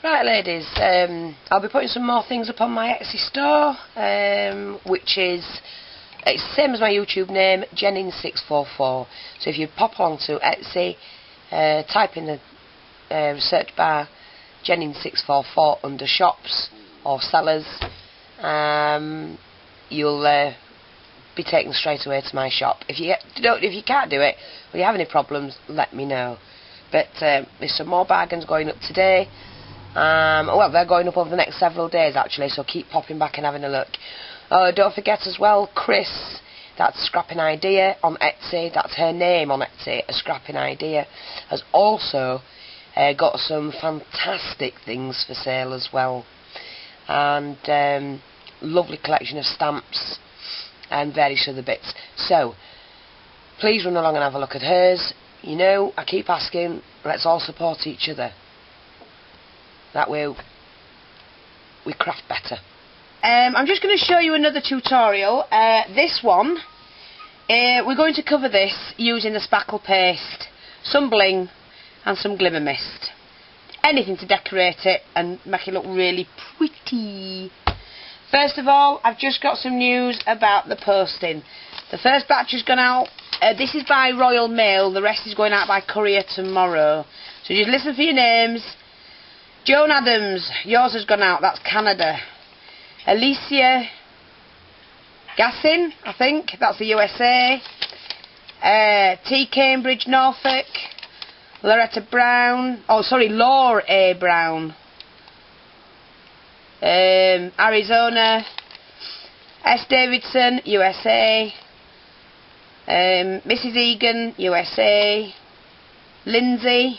Right, ladies, I'll be putting some more things up on my Etsy store, which is, it's the same as my YouTube name, jennings644. So if you pop along to Etsy, type in the search bar jennings644 under shops or sellers, you'll be taken straight away to my shop. If you can't do it, or you have any problems, let me know. But there's some more bargains going up today. Well, they're going up over the next several days actually, so keep popping back and having a look. Don't forget as well, Chris, that's Scrapping Idea on Etsy, that's her name on Etsy, a Scrapping Idea, has also got some fantastic things for sale as well, and lovely collection of stamps and various other bits. So please run along and have a look at hers. You know, I keep asking, let's all support each other. That way we craft better. I'm just going to show you another tutorial. This one, we're going to cover this using the spackle paste, some bling and some glimmer mist. Anything to decorate it and make it look really pretty. First of all, I've just got some news about the posting. The first batch has gone out. This is by Royal Mail. The rest is going out by courier tomorrow. So just listen for your names. Joan Adams, yours has gone out, that's Canada. Alicia Gassin, I think, that's the USA. T. Cambridge, Norfolk. Loretta Brown, Laura A. Brown. Arizona. S. Davidson, USA. Mrs. Egan, USA. Lindsay,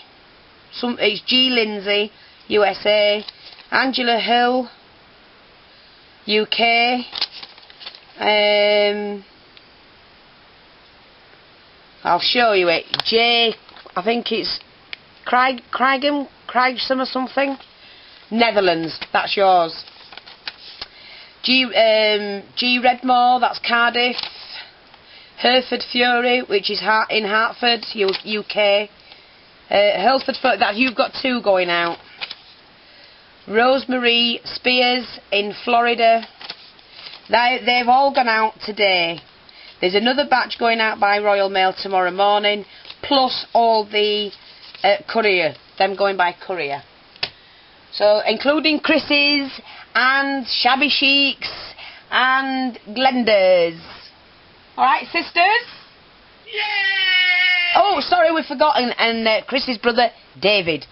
it's G. Lindsay, USA. Angela Hill, UK. I'll show you it. J. I think it's Craigham or something. Netherlands. That's yours. G. Redmore. That's Cardiff. Hereford Fury, which is in Hertford, UK. Hereford Fury. That you've got 2 going out. Rosemary Spears in Florida. They've all gone out today. There's another batch going out by Royal Mail tomorrow morning, plus all the courier, them going by courier. So including Chris's and Shabby Chic's and Glenda's. Alright, sisters? Yay! Oh, sorry, we've forgotten. And Chris's brother, David.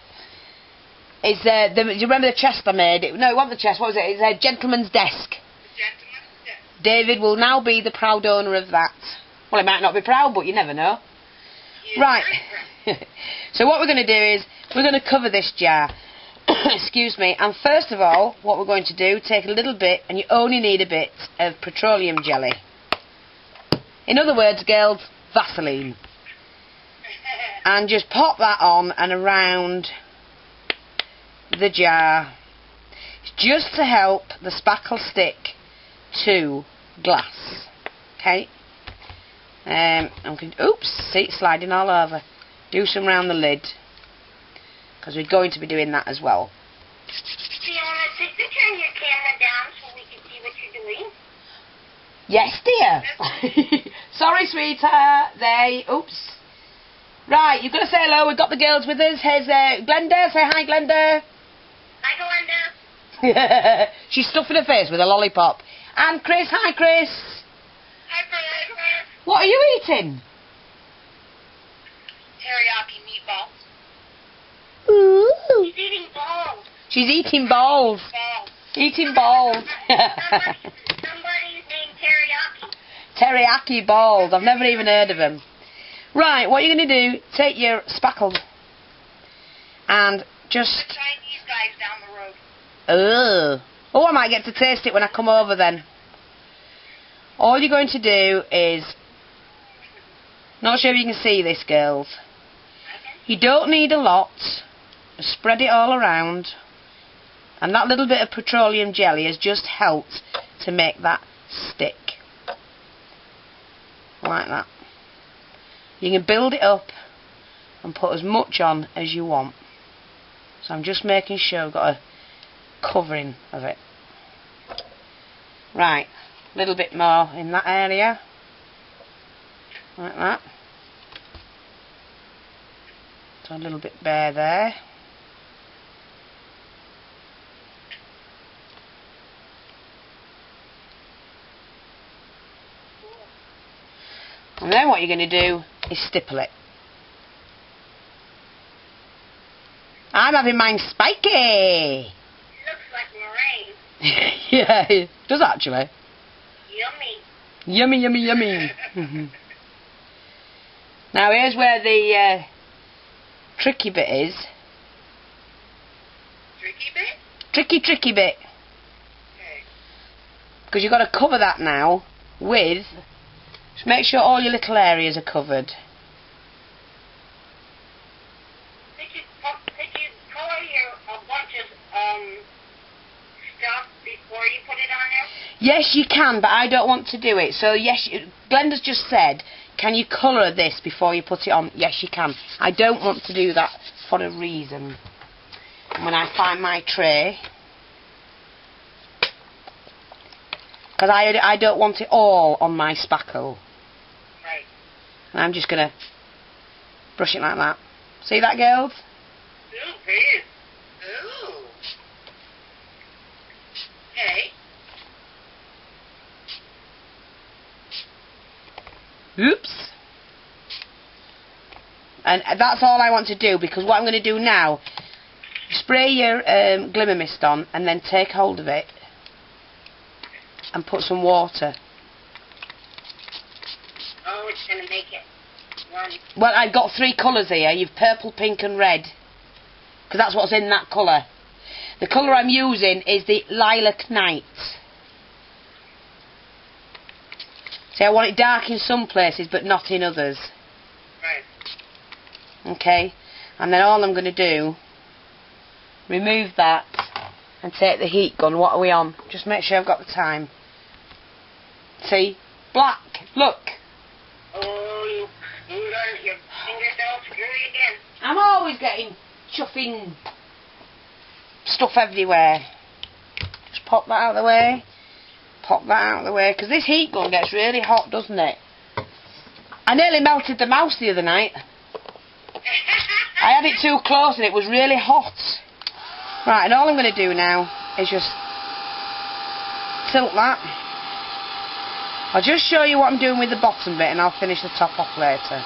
Do you remember the chest I made? No, it wasn't the chest. What was it? It's a gentleman's desk. The gentleman's desk. David will now be the proud owner of that. Well, he might not be proud, but you never know. Right. So what we're going to do is we're going to cover this jar. Excuse me. And first of all, what we're going to do, take a little bit, and you only need a bit of petroleum jelly. In other words, girls, Vaseline. And just pop that on and around the jar. It's just to help the spackle stick to glass. Okay? Oops, see it sliding all over. Do some round the lid, because we're going to be doing that as well. Fiona, could you turn your camera down so we can see what you're doing? Yes, dear. Sorry, sweetheart. Oops. Right, you've got to say hello. We've got the girls with us. Here's Glenda. Say hi, Glenda. Hi, Glenda. She's stuffing her face with a lollipop. And Chris. Hi, Chris. Hi, Chris. What are you eating? Teriyaki meatballs. Ooh. She's eating balls. She's eating balls. Eating balls. Somebody's named Teriyaki. Teriyaki balls. I've never even heard of them. Right, what you're going to do, take your spackle and just... Let's try these guys down the road. Oh, I might get to taste it when I come over then. All you're going to do is... Not sure if you can see this, girls. You don't need a lot. Just spread it all around. And that little bit of petroleum jelly has just helped to make that stick. Like that. You can build it up and put as much on as you want. So I'm just making sure I've got a covering of it. Right, a little bit more in that area. Like that. So a little bit bare there. And then what you're going to do is stipple it. I'm having mine spiky. Looks like meringue. Yeah, it does actually. Yummy. Yummy, yummy, yummy. Now here's where the tricky bit is. Tricky bit? Tricky bit. Okay. Because you've got to cover that now with... Just make sure all your little areas are covered. Could you color a bunch of stuff before you put it on there? Yes, you can, but I don't want to do it. So yes, Glenda's just said, can you colour this before you put it on? Yes, you can. I don't want to do that for a reason. And when I find my tray, because I don't want it all on my spackle. Right. And I'm just going to brush it like that. See that, girls? Ooh, please. Ooh. Okay. Oops. And that's all I want to do, because what I'm going to do now, spray your glimmer mist on and then take hold of it and put some water. Oh, it's going to make it run. Well, I've got 3 colours here. You've purple, pink and red, because that's what's in that colour. The colour I'm using is the Lilac Night. See, I want it dark in some places but not in others. Right. Okay, and then all I'm going to do, remove that and take the heat gun. What are we on? Just make sure I've got the time. See? Black. Look. Oh, you got your fingers all screwy again. I'm always getting chuffing stuff everywhere. Just pop that out of the way. Pop that out of the way. Because this heat gun gets really hot, doesn't it? I nearly melted the mouse the other night. I had it too close and it was really hot. Right, and all I'm going to do now is just tilt that. I'll just show you what I'm doing with the bottom bit and I'll finish the top off later.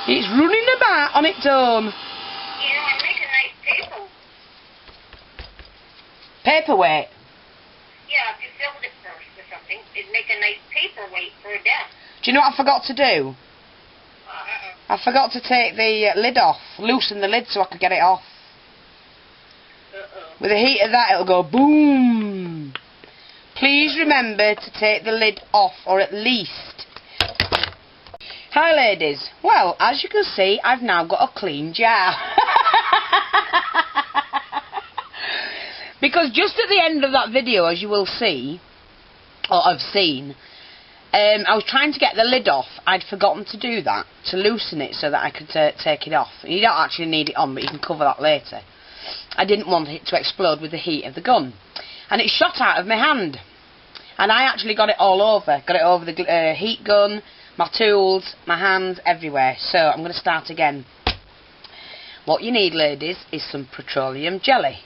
It's running about on its own. You know, I make a nice Paperweight. Yeah, if you filled it first or something, it'd make a nice paperweight for a desk. Do you know what I forgot to do? I forgot to take the lid off, loosen the lid so I could get it off. With the heat of that, it'll go boom. Please remember to take the lid off, or at least. Hi ladies. Well, as you can see, I've now got a clean jar. Because just at the end of that video, as you will see, or I've seen, I was trying to get the lid off. I'd forgotten to do that, to loosen it so that I could take it off. You don't actually need it on, but you can cover that later. I didn't want it to explode with the heat of the gun. And it shot out of my hand. And I actually got it all over. Got it over the heat gun, my tools, my hands, everywhere. So I'm going to start again. What you need, ladies, is some petroleum jelly.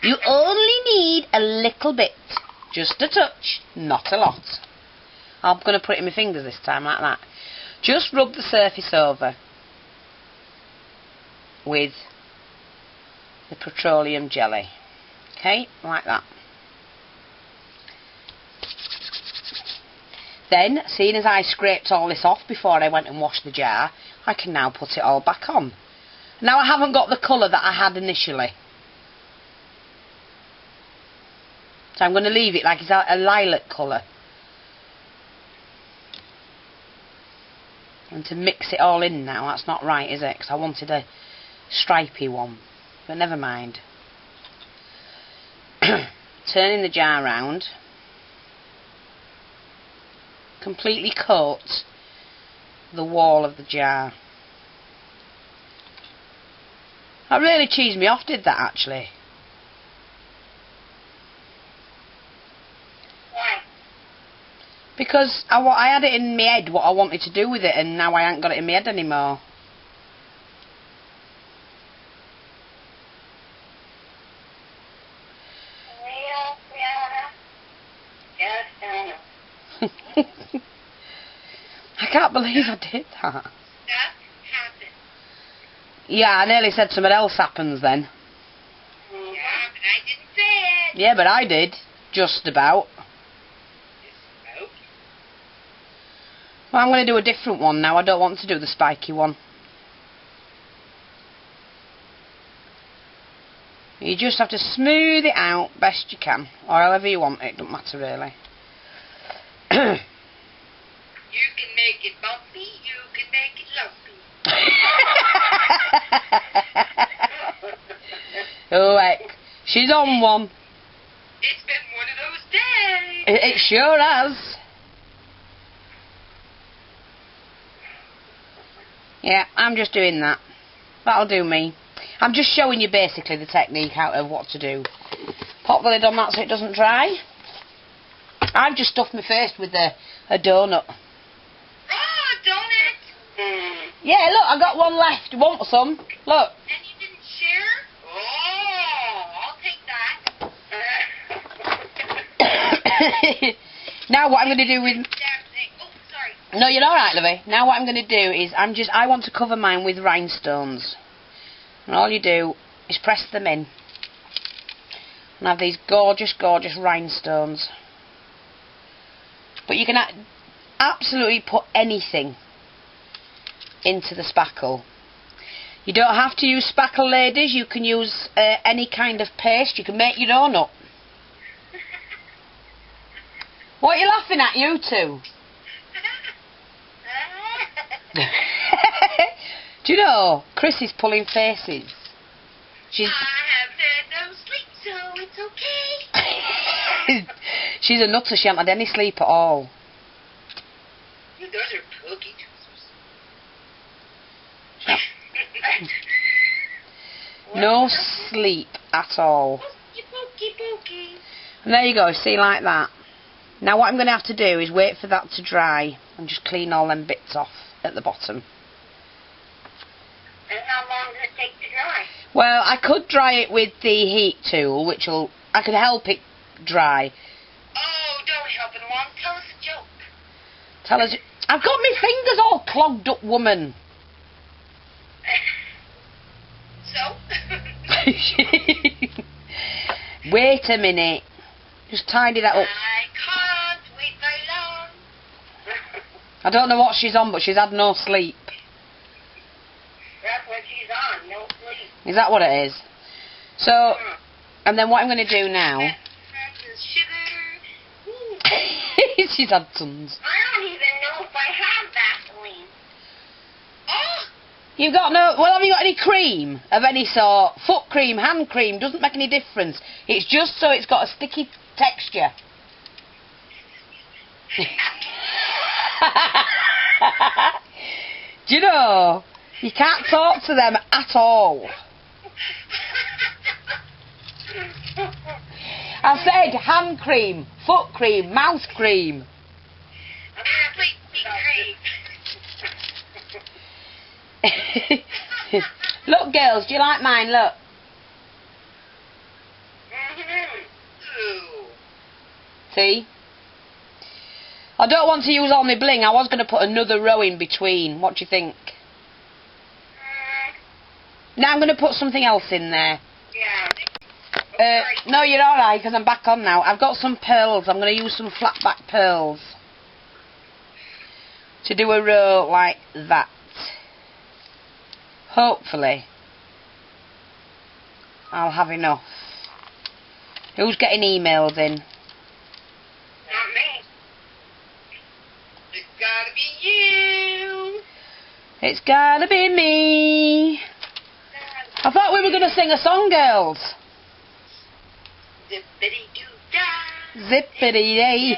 You only need a little bit. Just a touch, not a lot. I'm going to put it in my fingers this time, like that. Just rub the surface over with the petroleum jelly. Okay, like that. Then, seeing as I scraped all this off before I went and washed the jar, I can now put it all back on. Now I haven't got the colour that I had initially. So I'm going to leave it like it's a lilac colour. And to mix it all in now, that's not right, is it? Because I wanted a stripy one. But never mind. Turning the jar round. Completely coat the wall of the jar. That really cheesed me off, did that, actually? Why? Because I had it in my head what I wanted to do with it, and now I ain't got it in my head anymore. I can't believe I did that. Stuff happens. Yeah, I nearly said something else happens then. Yeah, but I didn't say it. Yeah, but I did. Just about. Well, I'm going to do a different one now. I don't want to do the spiky one. You just have to smooth it out best you can. Or however you want it. Don't matter really. You can make it bumpy, you can make it lumpy. Oh, heck. She's on one. It's been one of those days. It sure has. Yeah, I'm just doing that. That'll do me. I'm just showing you basically the technique out of what to do. Pop the lid on that so it doesn't dry. I've just stuffed my face with a donut. Oh, donut. Yeah, look, I got one left. Want some? Look. And you didn't share? Oh, I'll take that. Now what I'm going to do with... Oh, sorry. No, you're alright, lovey. Now what I'm going to do is I want to cover mine with rhinestones. And all you do is press them in. And have these gorgeous, gorgeous rhinestones. But you can absolutely put anything into the spackle. You don't have to use spackle, ladies. You can use any kind of paste. You can make your own up. What are you laughing at, you two? Do you know, Chris is pulling faces. She's... I have had no sleep, so it's okay. She's a nutter. She hasn't had any sleep at all. Those are pokey No sleep at all. Pokey. And there you go, see, like that. Now what I'm going to have to do is wait for that to dry and just clean all them bits off at the bottom. And how long does it take to dry? Well, I could dry it with the heat tool, I could help it dry. Oh, don't help it along. Tell us a joke. Tell us... I've got my fingers all clogged up, woman. So? Wait a minute. Just tidy that up. I can't wait very long. I don't know what she's on, but she's had no sleep. That's what she's on, no sleep. Is that what it is? So, and then what I'm going to do now... Sugar. She's had tons. I don't even know if I have Vaseline. Oh! You've got no... Well, have you got any cream of any sort? Foot cream, hand cream, doesn't make any difference. It's just so it's got a sticky texture. Do you know, you can't talk to them at all. I said hand cream, foot cream, mouth cream. I'm gonna play cream. Look, girls, do you like mine? Look. Ooh. See? I don't want to use all my bling. I was going to put another row in between. What do you think? Now I'm going to put something else in there. Yeah. No, you're alright, because I'm back on now. I've got some pearls. I'm going to use some flat back pearls to do a row like that. Hopefully I'll have enough. Who's getting emails in? Not me. It's gotta be you. It's gotta be me. I thought we were going to sing a song, girls. Zippity-doo-dah. Zippity-day.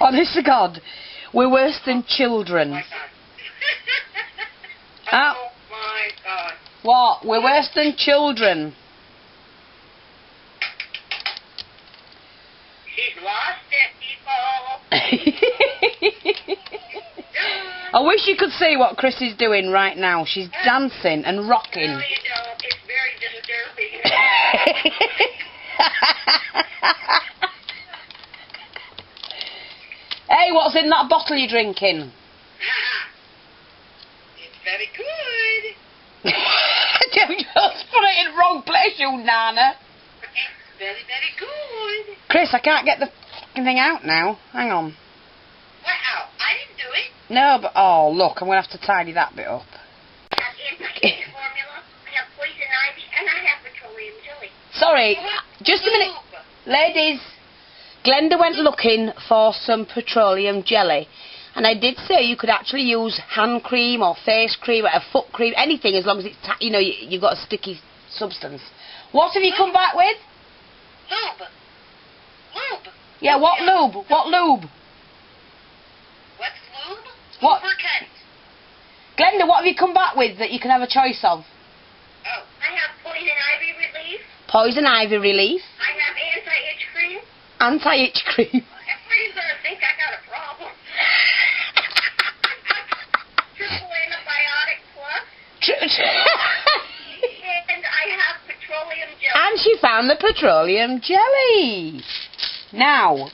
Honest to God, we're worse than children. Oh my God. Ah. Oh my God. What? We're worse than children. She's lost it, people. I wish you could see what Chris is doing right now. She's dancing and rocking. No, you don't. It's very disturbing. Hey, what's in that bottle you're drinking? It's very good. You just put it in the wrong place, you nana. It's very, very good. Chris, I can't get the fucking thing out now. Hang on. Wow, I didn't do it. No, but oh look, I'm gonna have to tidy that bit up. I have anti-itch formula, I have poison ivy, and I have petroleum jelly. Sorry, just a minute, ladies. Glenda went looking for some petroleum jelly, and I did say you could actually use hand cream or face cream or a foot cream, anything as long as it's you've got a sticky substance. What have you come back with? Lube. Lube. Yeah, what lube? What lube? What's lube? What? Lubricant. Glenda, what have you come back with that you can have a choice of? Oh, I have poison ivy relief. Poison ivy relief, I have anti-itch cream. anti-itch cream. Everybody's gonna think I got a problem. Triple antibiotic plus. And I have petroleum jelly. And she found the petroleum jelly. Now,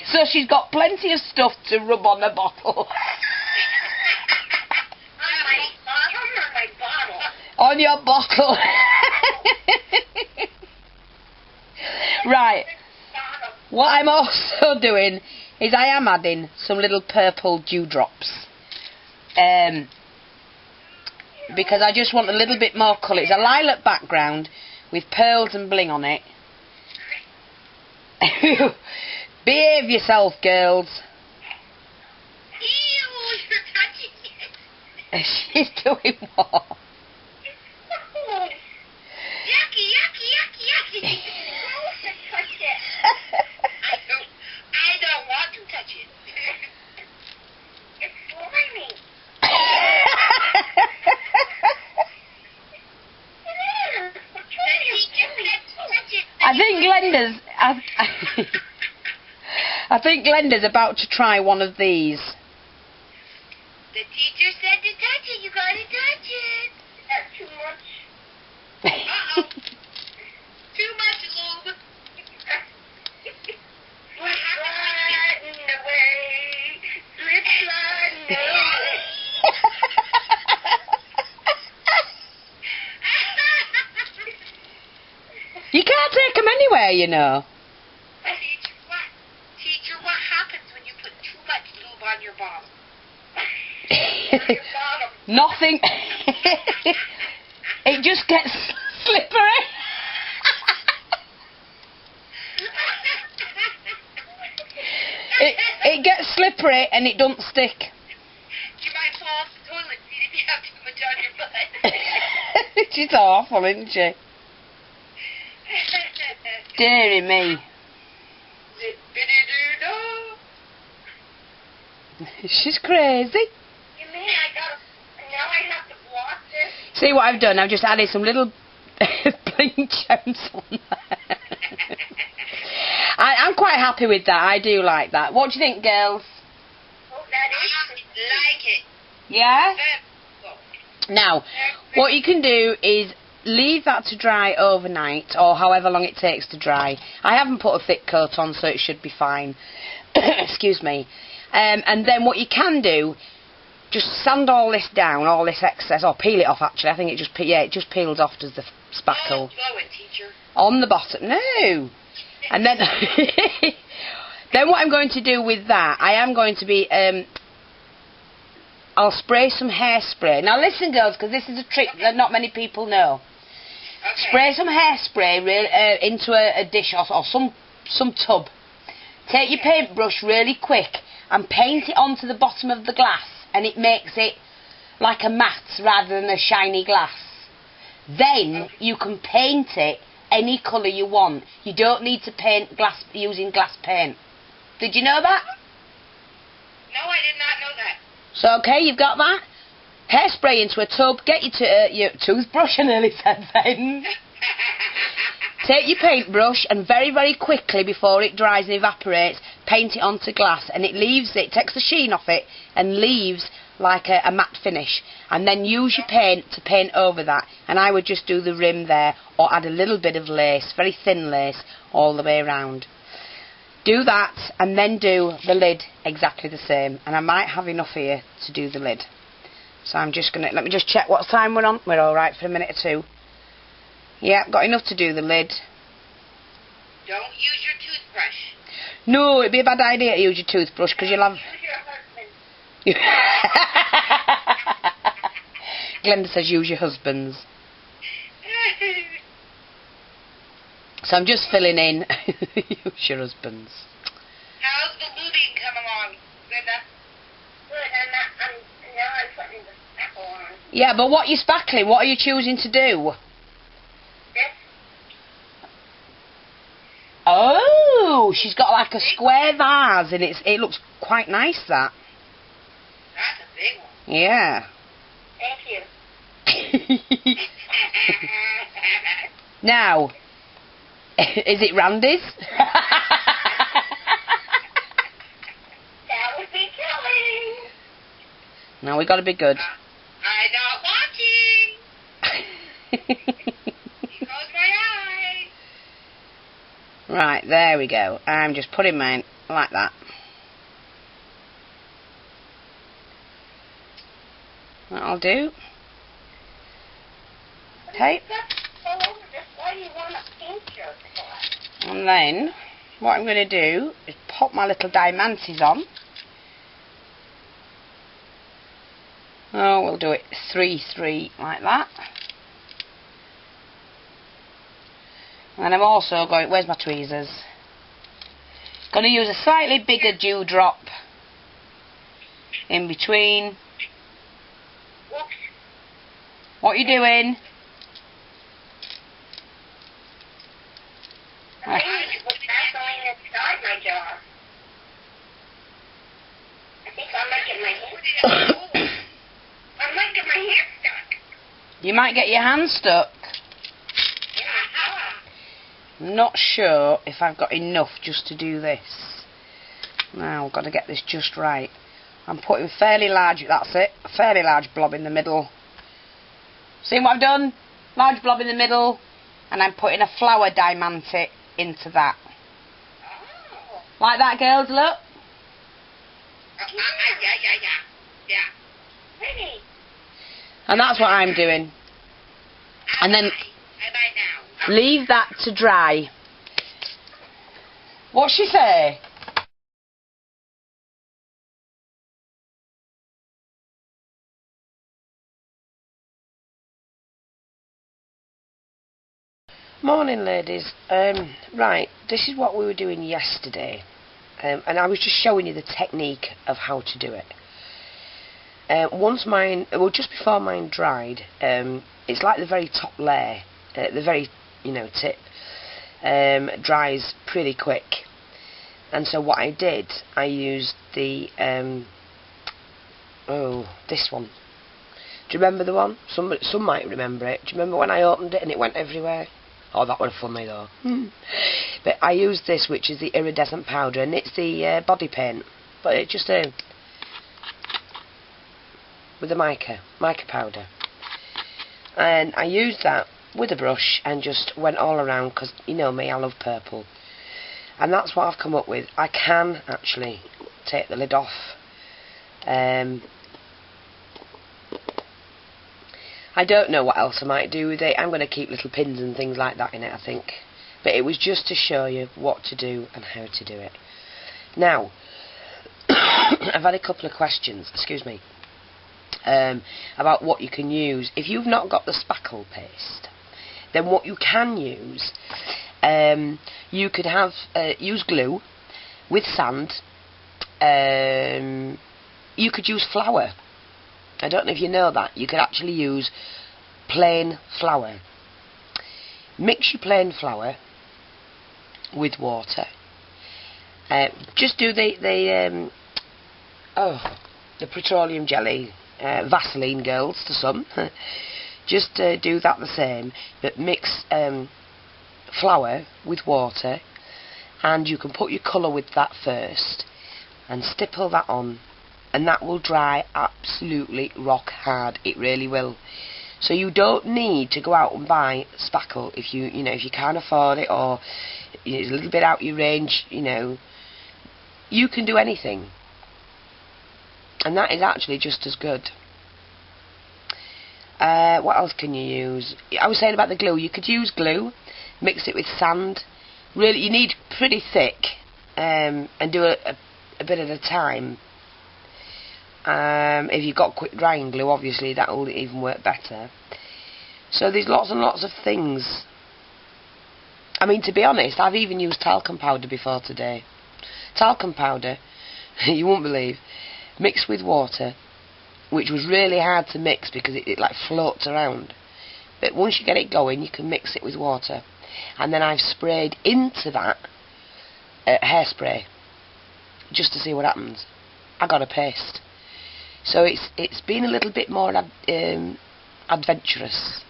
so she's got plenty of stuff to rub on the bottle. On my bottom or my bottle? On your bottle. Right. Bottom. What I'm also doing is I am adding some little purple dewdrops. Because I just want a little bit more colour. It's a lilac background with pearls and bling on it. Behave yourself, girls. Ew, you're touching it. She's doing what? Oh. Yucky, yucky, yucky, yucky. Don't touch it. I don't want to touch it. It's slimy. I think Glenda's about to try one of these. The teacher said to touch it. You gotta touch it. That's too much. Uh-oh. Too much lube. Sliding away. Slip sliding away. You can't take them anywhere, you know. Teacher, what happens when you put too much lube on your bottom? Nothing. It just gets slippery. It gets slippery and it don't stick. You might fall off the toilet seat if you have too much on your butt. She's awful, isn't she? Deary me. She's crazy. You mean now I have to block this? See what I've done? I've just added some little bling gems on there. I'm quite happy with that. I do like that. What do you think, girls? Oh, that is like it. Yeah? Now, what you can do is leave that to dry overnight, or however long it takes to dry. I haven't put a thick coat on, so it should be fine. Excuse me. And then what you can do, just sand all this down, all this excess, or peel it off actually. I think it just peels off, does the spackle. Oh, blow it, teacher. On the bottom. No. And then, then what I'm going to do with that, I am going to be, I'll spray some hairspray. Now listen, girls, because this is a trick that not many people know. Okay. Spray some hairspray into a dish or some tub. Take your paintbrush really quick and paint it onto the bottom of the glass, and it makes it like a matte rather than a shiny glass. Then you can paint it any colour you want. You don't need to paint glass using glass paint. Did you know that? No, I did not know that. So, okay, you've got that. Hairspray into a tub. Get your toothbrush, I nearly said then. Take your paintbrush and very, very quickly, before it dries and evaporates, paint it onto glass, and it takes the sheen off it and leaves like a matte finish. And then use your paint to paint over that. And I would just do the rim there, or add a little bit of lace, very thin lace, all the way around. Do that, and then do the lid exactly the same. And I might have enough here to do the lid. So I'm just going to, let me just check what time we're on. We're alright for a minute or two. Yeah, got enough to do the lid. Don't use your toothbrush. No, it'd be a bad idea to use your toothbrush, because you'll have... Use your husband. Glenda says use your husband's. So I'm just filling in. Use your husband's. How's the lubing come along, Linda? Good, now I'm putting the spackle on. Yeah, but what are you spackling? What are you choosing to do? This? Oh, she's got like a square vase, and it looks quite nice, that. That's a big one. Yeah. Thank you. Now, is it Randy's? That would be killing. No, we got to be good. I'm not watching. Close my eyes. Right, there we go. I'm just putting mine like that. That'll do. Okay. All over this. Why do you want a pink shirt for? And then, what I'm going to do is pop my little diamantes on. Oh, we'll do it 3-3 like that. And I'm also going, where's my tweezers? Going to use a slightly bigger dewdrop in between. Whoops. What are you doing? I think it was going inside my jar. I think I might get my I might get my hair stuck. You might get your hand stuck. Yeah. I'm not sure if I've got enough just to do this. Now, I've got to get this just right. I'm putting fairly large, that's it, a fairly large blob in the middle. See what I've done? Large blob in the middle, and I'm putting a flower diamante into that. Oh. Like that, girls, look. Yeah. Pretty. And that's what I'm doing. And then Bye now. leave that to dry. What's she say? Morning, ladies. Right, this is what we were doing yesterday, and I was just showing you the technique of how to do it. Once mine, well, just before mine dried, it's like the very top layer, the very, tip, dries pretty quick. And so what I did, I used the, this one. Do you remember the one? Some might remember it. Do you remember when I opened it and it went everywhere? Oh, that was funny though. But I used this, which is the iridescent powder, and it's the body paint, but it's just with the mica powder. And I used that with a brush and just went all around, because you know me, I love purple. And that's what I've come up with. I can actually take the lid off. I don't know what else I might do with it. I'm going to keep little pins and things like that in it, I think. But it was just to show you what to do and how to do it. Now, I've had a couple of questions, excuse me, about what you can use. If you've not got the spackle paste, then what you can use, you could have use glue with sand. You could use flour. I don't know if you know that. You could actually use plain flour. Mix your plain flour with water. Just do the the petroleum jelly, Vaseline girls to some. Just do that the same, but mix flour with water, and you can put your colour with that first, and stipple that on, and that will dry absolutely rock hard. It really will. So you don't need to go out and buy spackle if if you can't afford it, or it's a little bit out your range. You can do anything, and that is actually just as good. What else can you use? I was saying about the glue. You could use glue, mix it with sand. Really, you need pretty thick, and do a bit at a time. If you've got quick drying glue, obviously that will even work better. So there's lots and lots of things. I mean, to be honest, I've even used talcum powder before today. Talcum powder, you won't believe, mixed with water, which was really hard to mix because it like floats around. But once you get it going, you can mix it with water. And then I've sprayed into that hairspray just to see what happens. I got a paste. So it's been a little bit more adventurous.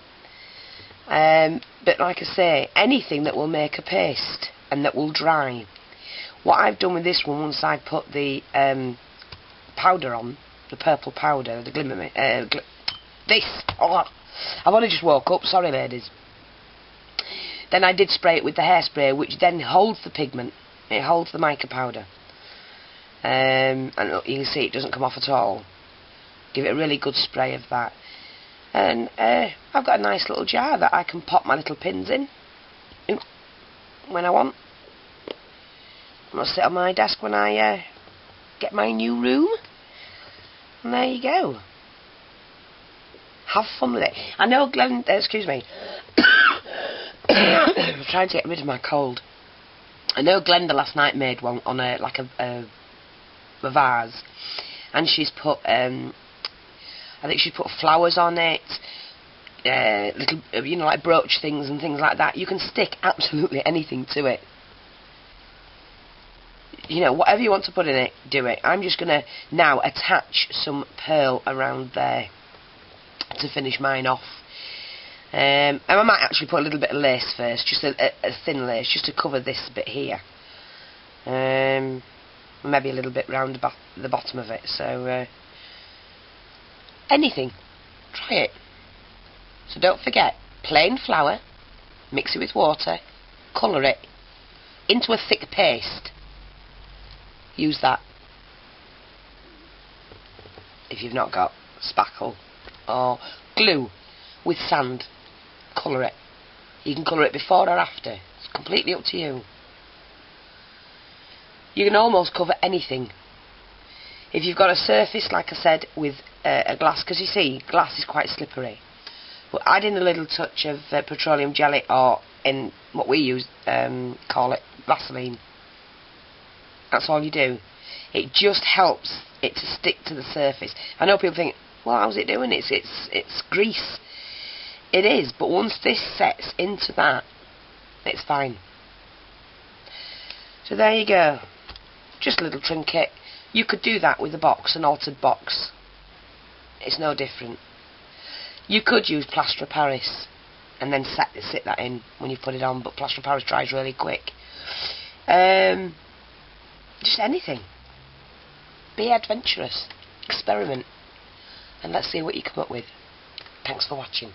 But like I say, anything that will make a paste and that will dry. What I've done with this one, once I put the powder on, the purple powder, the glimmer, I've only just woke up, sorry ladies. Then I did spray it with the hairspray, which then holds the pigment. It holds the mica powder. And you can see it doesn't come off at all. Give it a really good spray of that. And I've got a nice little jar that I can pop my little pins in when I want. I'm going to sit on my desk when I get my new room. And there you go. Have fun with it. I know excuse me. I'm trying to get rid of my cold. I know Glenda last night made one on a vase, and she's put I think she put flowers on it, little like brooch things and things like that. You can stick absolutely anything to it. Whatever you want to put in it, do it. I'm just gonna now attach some pearl around there to finish mine off. And I might actually put a little bit of lace first, just a thin lace, just to cover this bit here. Maybe a little bit round the bottom of it. So anything, try it. So don't forget, plain flour, mix it with water, colour it into a thick paste. Use that if you've not got spackle or glue with sand. Colour it. You can colour it before or after. It's completely up to you. You can almost cover anything. If you've got a surface, like I said, with a glass, because you see, glass is quite slippery. But add in a little touch of petroleum jelly, or in what we use, call it Vaseline. That's all you do. It just helps it to stick to the surface. I know people think, well, how's it doing? It's grease. It is, but once this sets into that, it's fine. So there you go. Just a little trinket. You could do that with a box, an altered box. It's no different. You could use plaster of Paris and then sit that in when you put it on, but plaster of Paris dries really quick. Just anything. Be adventurous. Experiment. And let's see what you come up with. Thanks for watching.